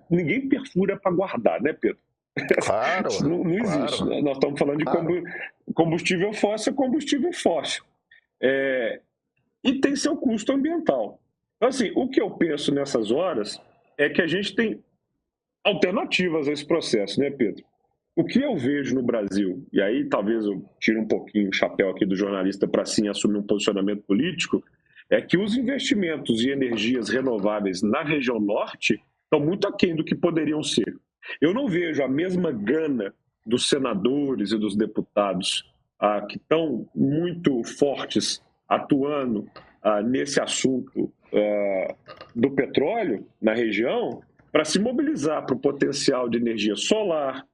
ninguém perfura para guardar, né, Pedro? Claro, Isso não existe. claro, Nós estamos falando de claro. combustível fóssil, é combustível fóssil. E tem seu custo ambiental. Então, assim, o que eu penso nessas horas é que a gente tem alternativas a esse processo, né, Pedro? O que eu vejo no Brasil, e aí talvez eu tire um pouquinho o chapéu aqui do jornalista para sim assumir um posicionamento político, é que os investimentos em energias renováveis na região norte estão muito aquém do que poderiam ser. Eu não vejo a mesma gana dos senadores e dos deputados que estão muito fortes atuando nesse assunto do petróleo na região para se mobilizar para o potencial de energia solar,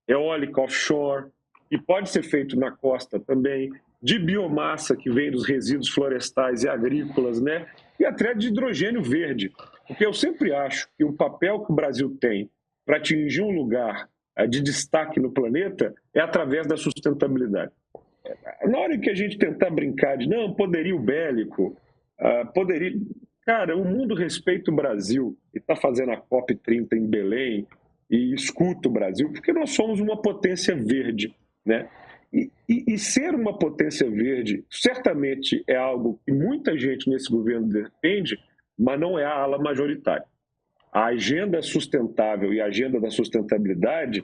eólica offshore, que pode ser feito na costa também, de biomassa que vem dos resíduos florestais e agrícolas, né? E até de hidrogênio verde. Porque eu sempre acho que o papel que o Brasil tem para atingir um lugar de destaque no planeta é através da sustentabilidade. Na hora que a gente tentar brincar de não, poderio bélico, poderia... Cara, o mundo respeita o Brasil e está fazendo a COP30 em Belém e escuta o Brasil, porque nós somos uma potência verde, né? E ser uma potência verde certamente é algo que muita gente nesse governo defende, mas não é a ala majoritária. A agenda sustentável e a agenda da sustentabilidade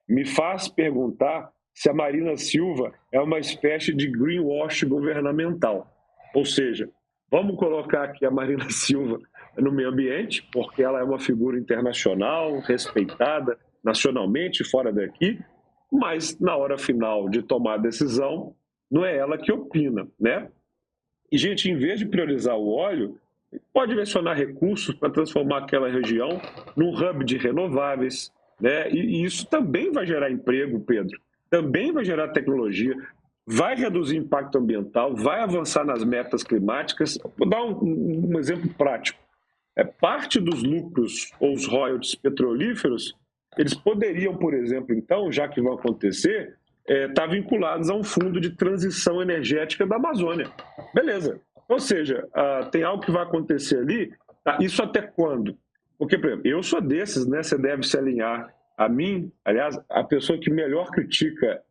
me faz perguntar se a Marina Silva é uma espécie de greenwash governamental. Ou seja, vamos colocar aqui a Marina Silva no meio ambiente, porque ela é uma figura internacional, respeitada nacionalmente, fora daqui, mas na hora final de tomar a decisão, não é ela que opina, né? E, gente, em vez de priorizar o óleo, pode direcionar recursos para transformar aquela região num hub de renováveis, né? E isso também vai gerar emprego, Pedro, também vai gerar tecnologia, vai reduzir impacto ambiental, vai avançar nas metas climáticas. Vou dar um exemplo prático. Parte dos lucros ou os royalties petrolíferos, eles poderiam, por exemplo, então, já que vão acontecer, estar vinculados a um fundo de transição energética da Amazônia. Beleza. Ou seja, tem algo que vai acontecer ali, tá? Isso até quando? Porque, por exemplo, eu sou desses, né? Você deve se alinhar a mim. Aliás, a pessoa que melhor critica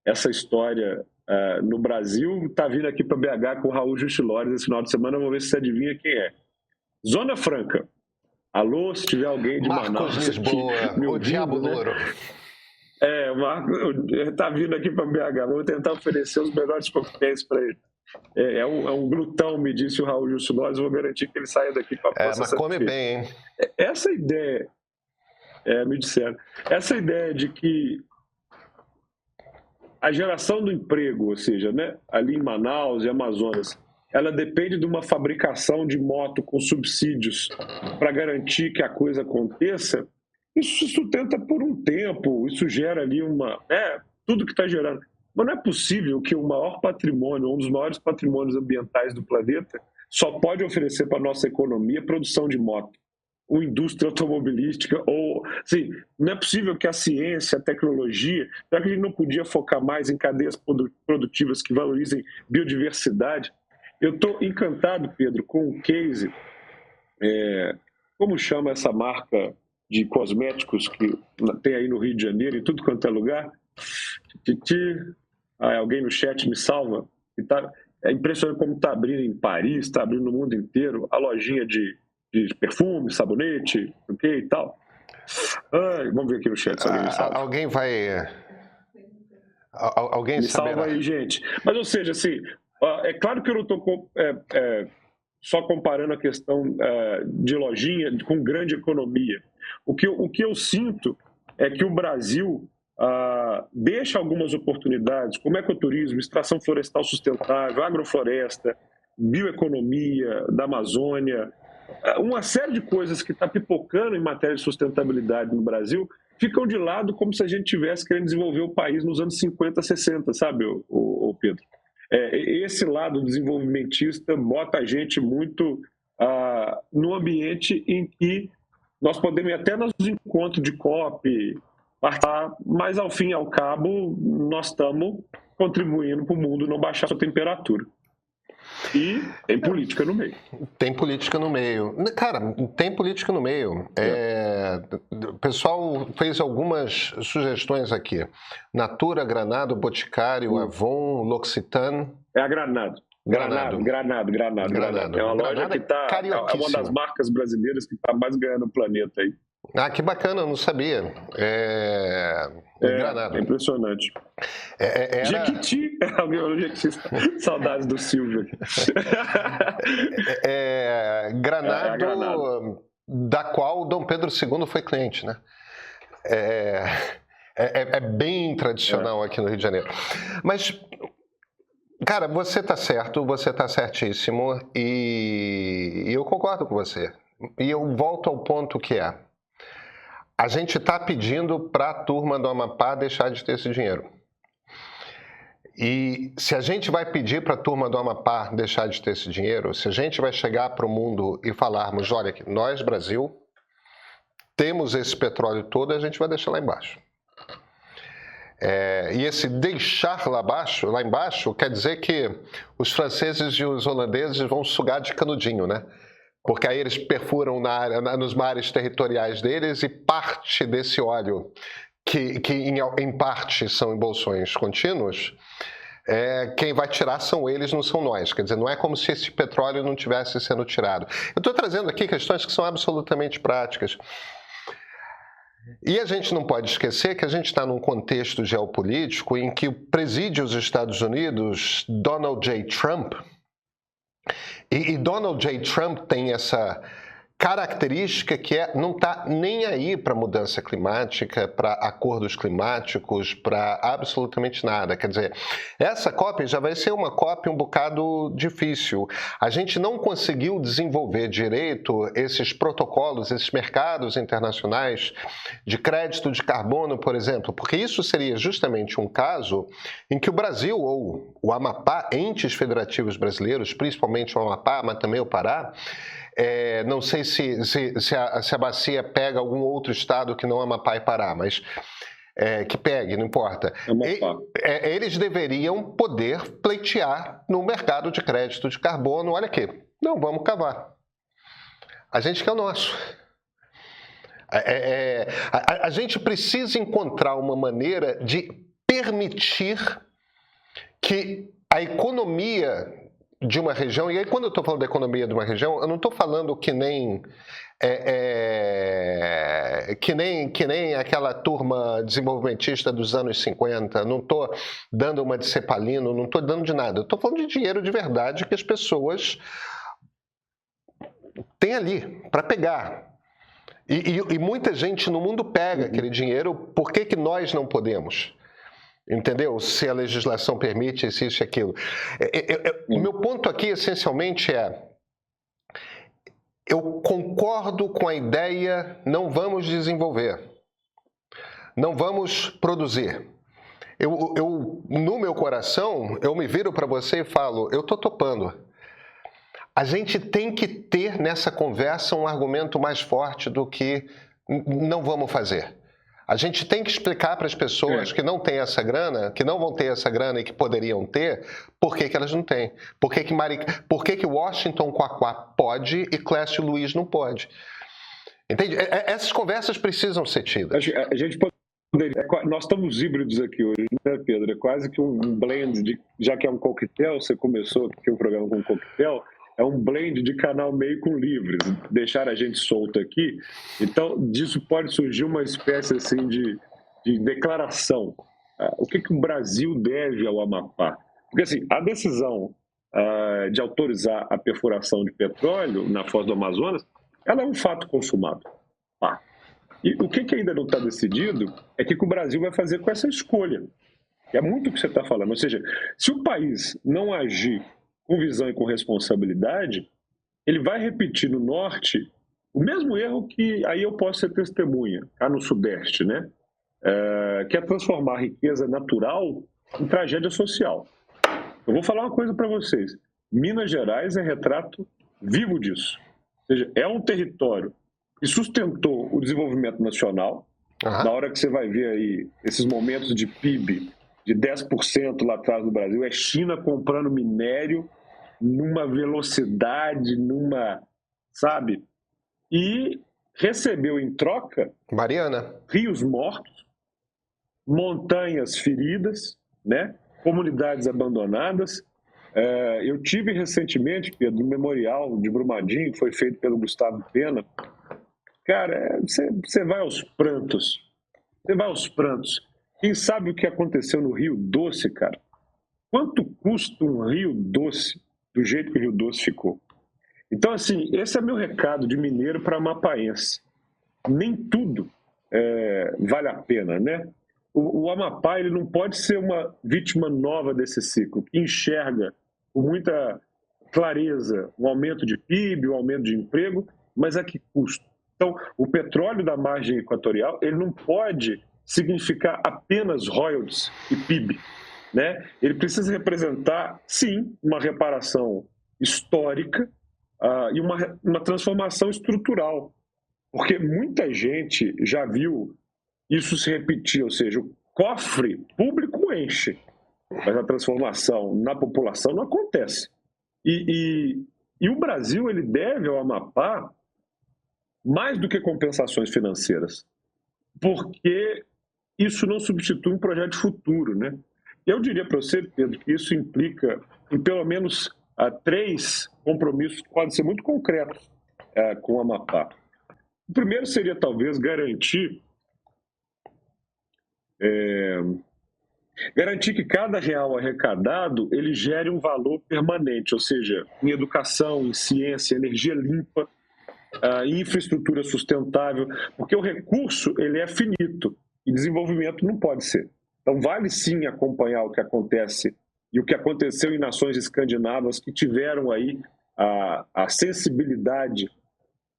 essa história no Brasil está vindo aqui para BH com o Raul Justilores esse final de semana. Vamos ver se você adivinha quem é. Zona Franca. Alô, se tiver alguém de Marcos Manaus Lisboa, aqui me o ouvindo, Diabo né? Louro. O Marcos está vindo aqui para BH. Vamos tentar oferecer os melhores coquetéis para ele. É um glutão, me disse o Raul Justilores. Vou garantir que ele saia daqui para a próxima. Mas come bem, hein? Essa ideia, me disseram, essa ideia de que a geração do emprego, ou seja, né, ali em Manaus e Amazonas, ela depende de uma fabricação de moto com subsídios para garantir que a coisa aconteça. Isso se sustenta por um tempo, isso gera ali tudo que está gerando. Mas não é possível que o maior patrimônio, um dos maiores patrimônios ambientais do planeta, só pode oferecer para a nossa economia produção de moto, ou indústria automobilística, ou assim, não é possível que a ciência, a tecnologia, será que a gente não podia focar mais em cadeias produtivas que valorizem biodiversidade? Eu estou encantado, Pedro, com o case, como chama essa marca de cosméticos que tem aí no Rio de Janeiro, em tudo quanto é lugar? Alguém no chat me salva. É impressionante como está abrindo em Paris, está abrindo no mundo inteiro, a lojinha de perfume, sabonete, e tal. Vamos ver aqui no chat se alguém me salva. Alguém vai... Alguém me salva aí, gente. Mas, ou seja, assim, é claro que eu não estou só comparando a questão de lojinha com grande economia. O que eu sinto é que o Brasil deixa algumas oportunidades, como ecoturismo, extração florestal sustentável, agrofloresta, bioeconomia da Amazônia, uma série de coisas que está pipocando em matéria de sustentabilidade no Brasil, ficam de lado como se a gente tivesse querendo desenvolver o país nos anos 50, 60, sabe, o Pedro? Esse lado desenvolvimentista bota a gente muito no ambiente em que nós podemos ir até nos encontros de COP, mas ao fim e ao cabo nós estamos contribuindo para o mundo não baixar sua temperatura. E tem política no meio. Tem política no meio. Cara, tem política no meio. O pessoal fez algumas sugestões aqui. Natura, Granado, Boticário, Avon, L'Occitane. É a Granado. Granado. É uma loja que é uma das marcas brasileiras que está mais ganhando o planeta aí. Ah, que bacana, eu não sabia. Granado. É impressionante. Jequiti. Saudades do Silvio. Granado, da qual Dom Pedro II foi cliente, né? É bem tradicional aqui no Rio de Janeiro. Mas, cara, você está certo, você está certíssimo, e eu concordo com você. E eu volto ao ponto que a gente está pedindo para a turma do Amapá deixar de ter esse dinheiro. E se a gente vai pedir para a turma do Amapá deixar de ter esse dinheiro, se a gente vai chegar para o mundo e falarmos, olha, nós, Brasil, temos esse petróleo todo, a gente vai deixar lá embaixo. E esse deixar lá embaixo quer dizer que os franceses e os holandeses vão sugar de canudinho, né? Porque aí eles perfuram nos mares territoriais deles, e parte desse óleo, que em parte são em bolsões contínuos, quem vai tirar são eles, não são nós. Quer dizer, não é como se esse petróleo não tivesse sendo tirado. Eu estou trazendo aqui questões que são absolutamente práticas. E a gente não pode esquecer que a gente está num contexto geopolítico em que preside os Estados Unidos Donald J. Trump. E Donald J. Trump tem essa característica que não está nem aí para mudança climática, para acordos climáticos, para absolutamente nada. Quer dizer, essa COP já vai ser uma COP um bocado difícil. A gente não conseguiu desenvolver direito esses protocolos, esses mercados internacionais de crédito de carbono, por exemplo, porque isso seria justamente um caso em que o Brasil, ou o Amapá, entes federativos brasileiros, principalmente o Amapá, mas também o Pará, não sei se a bacia pega algum outro estado que não Amapá e Pará, mas que pegue, não importa. Eles deveriam poder pleitear no mercado de crédito de carbono. Olha aqui, não, vamos cavar. A gente quer o nosso. A gente precisa encontrar uma maneira de permitir que a economia de uma região, e aí quando eu estou falando da economia de uma região, eu não estou falando que nem aquela turma desenvolvimentista dos anos 50, não estou dando uma de Cepalino, não estou dando de nada, eu estou falando de dinheiro de verdade que as pessoas têm ali para pegar. E muita gente no mundo pega aquele dinheiro, por que nós não podemos? Entendeu? Se a legislação permite, se isso e aquilo. O meu ponto aqui, essencialmente, eu concordo com a ideia, não vamos desenvolver, não vamos produzir. No meu coração, eu me viro para você e falo, eu estou topando. A gente tem que ter nessa conversa um argumento mais forte do que não vamos fazer. A gente tem que explicar para as pessoas que não têm essa grana, que não vão ter essa grana e que poderiam ter, por que elas não têm. Por que Washington Quaquá pode e Clécio Luiz não pode. Entende? Essas conversas precisam ser tidas. A gente poderia... Nós estamos híbridos aqui hoje, né, Pedro? É quase que um blend, já que é um coquetel, você começou aqui o programa com um coquetel, é um blend de canal meio com livres, deixar a gente solto aqui. Então, disso pode surgir uma espécie assim de declaração. O que o Brasil deve ao Amapá? Porque assim, a decisão de autorizar a perfuração de petróleo na Foz do Amazonas, ela é um fato consumado. E o que ainda não está decidido é o que o Brasil vai fazer com essa escolha. É muito o que você está falando. Ou seja, se o país não agir com visão e com responsabilidade, ele vai repetir no norte o mesmo erro que aí eu posso ser testemunha, cá no sudeste, né? Que é transformar a riqueza natural em tragédia social. Eu vou falar uma coisa para vocês. Minas Gerais é retrato vivo disso. Ou seja, é um território que sustentou o desenvolvimento nacional. Na hora que você vai ver aí esses momentos de PIB de 10% lá atrás do Brasil, é China comprando minério numa velocidade, sabe? E recebeu em troca Mariana. rios mortos, montanhas feridas, né? Comunidades abandonadas. Eu tive recentemente, Pedro, um memorial de Brumadinho, que foi feito pelo Gustavo Pena. Cara, você vai aos prantos. Você vai aos prantos. Quem sabe o que aconteceu no Rio Doce, cara? Quanto custa um Rio Doce do jeito que o Rio Doce ficou? Então, assim, esse é meu recado de mineiro para amapaense. Nem tudo vale a pena, né? O Amapá, ele não pode ser uma vítima nova desse ciclo, que enxerga com muita clareza um aumento de PIB, um aumento de emprego, mas a que custo? Então, o petróleo da margem equatorial, ele não pode significar apenas royalties e PIB, né? Ele precisa representar, sim, uma reparação histórica e uma transformação estrutural, porque muita gente já viu isso se repetir, ou seja, o cofre público enche, mas a transformação na população não acontece. E o Brasil, ele deve ao Amapá mais do que compensações financeiras, porque isso não substitui um projeto de futuro, né? Eu diria para você, Pedro, que isso implica em pelo menos 3 compromissos que podem ser muito concretos com o Amapá. O primeiro seria, talvez, garantir que cada real arrecadado ele gere um valor permanente, ou seja, em educação, em ciência, energia limpa, infraestrutura sustentável, porque o recurso ele é finito e desenvolvimento não pode ser. Então vale sim acompanhar o que acontece e o que aconteceu em nações escandinavas que tiveram aí a sensibilidade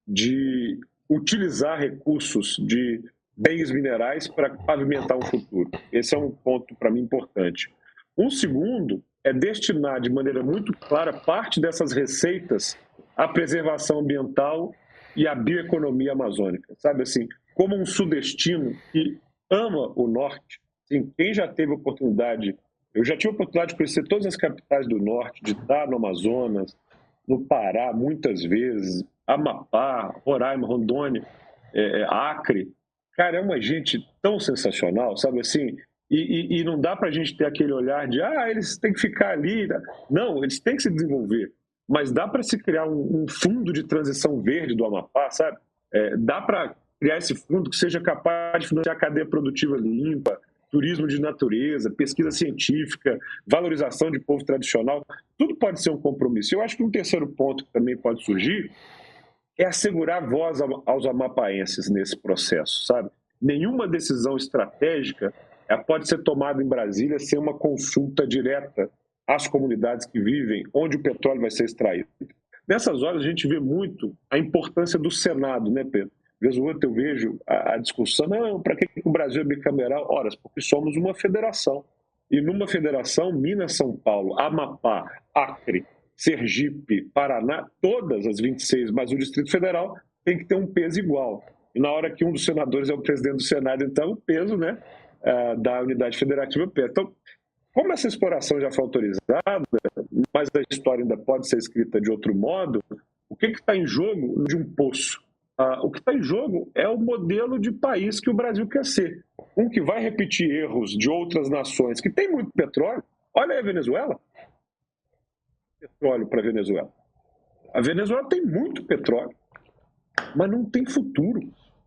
de utilizar recursos de bens minerais para pavimentar um futuro. Esse é um ponto para mim importante. Um segundo é destinar de maneira muito clara parte dessas receitas à preservação ambiental e à bioeconomia amazônica, sabe assim, como um sudestino que ama o norte. Assim, quem já teve oportunidade, eu já tive a oportunidade de conhecer todas as capitais do norte, de estar no Amazonas, no Pará, muitas vezes, Amapá, Roraima, Rondônia, Acre. Cara, é uma gente tão sensacional, sabe assim? E não dá para a gente ter aquele olhar de eles têm que ficar ali. Não, eles têm que se desenvolver. Mas dá para se criar um fundo de transição verde do Amapá, sabe? Dá para criar esse fundo que seja capaz de financiar a cadeia produtiva limpa, turismo de natureza, pesquisa científica, valorização de povo tradicional. Tudo pode ser um compromisso. Eu acho que um terceiro ponto que também pode surgir é assegurar voz aos amapaenses nesse processo, sabe? Nenhuma decisão estratégica pode ser tomada em Brasília sem uma consulta direta às comunidades que vivem onde o petróleo vai ser extraído. Nessas horas a gente vê muito a importância do Senado, né, Pedro? Vez ou outra eu vejo a discussão, não, para que o Brasil é bicameral? Ora, porque somos uma federação. E numa federação, Minas, São Paulo, Amapá, Acre, Sergipe, Paraná, todas as 26, mas o Distrito Federal tem que ter um peso igual. E na hora que um dos senadores é o presidente do Senado, então o peso, né, da unidade federativa pesa. Então, como essa exploração já foi autorizada, mas a história ainda pode ser escrita de outro modo, o que está em jogo de um poço? O que está em jogo é o modelo de país que o Brasil quer ser. Um que vai repetir erros de outras nações que tem muito petróleo. Olha aí a Venezuela. Petróleo para a Venezuela. A Venezuela tem muito petróleo, mas não tem futuro.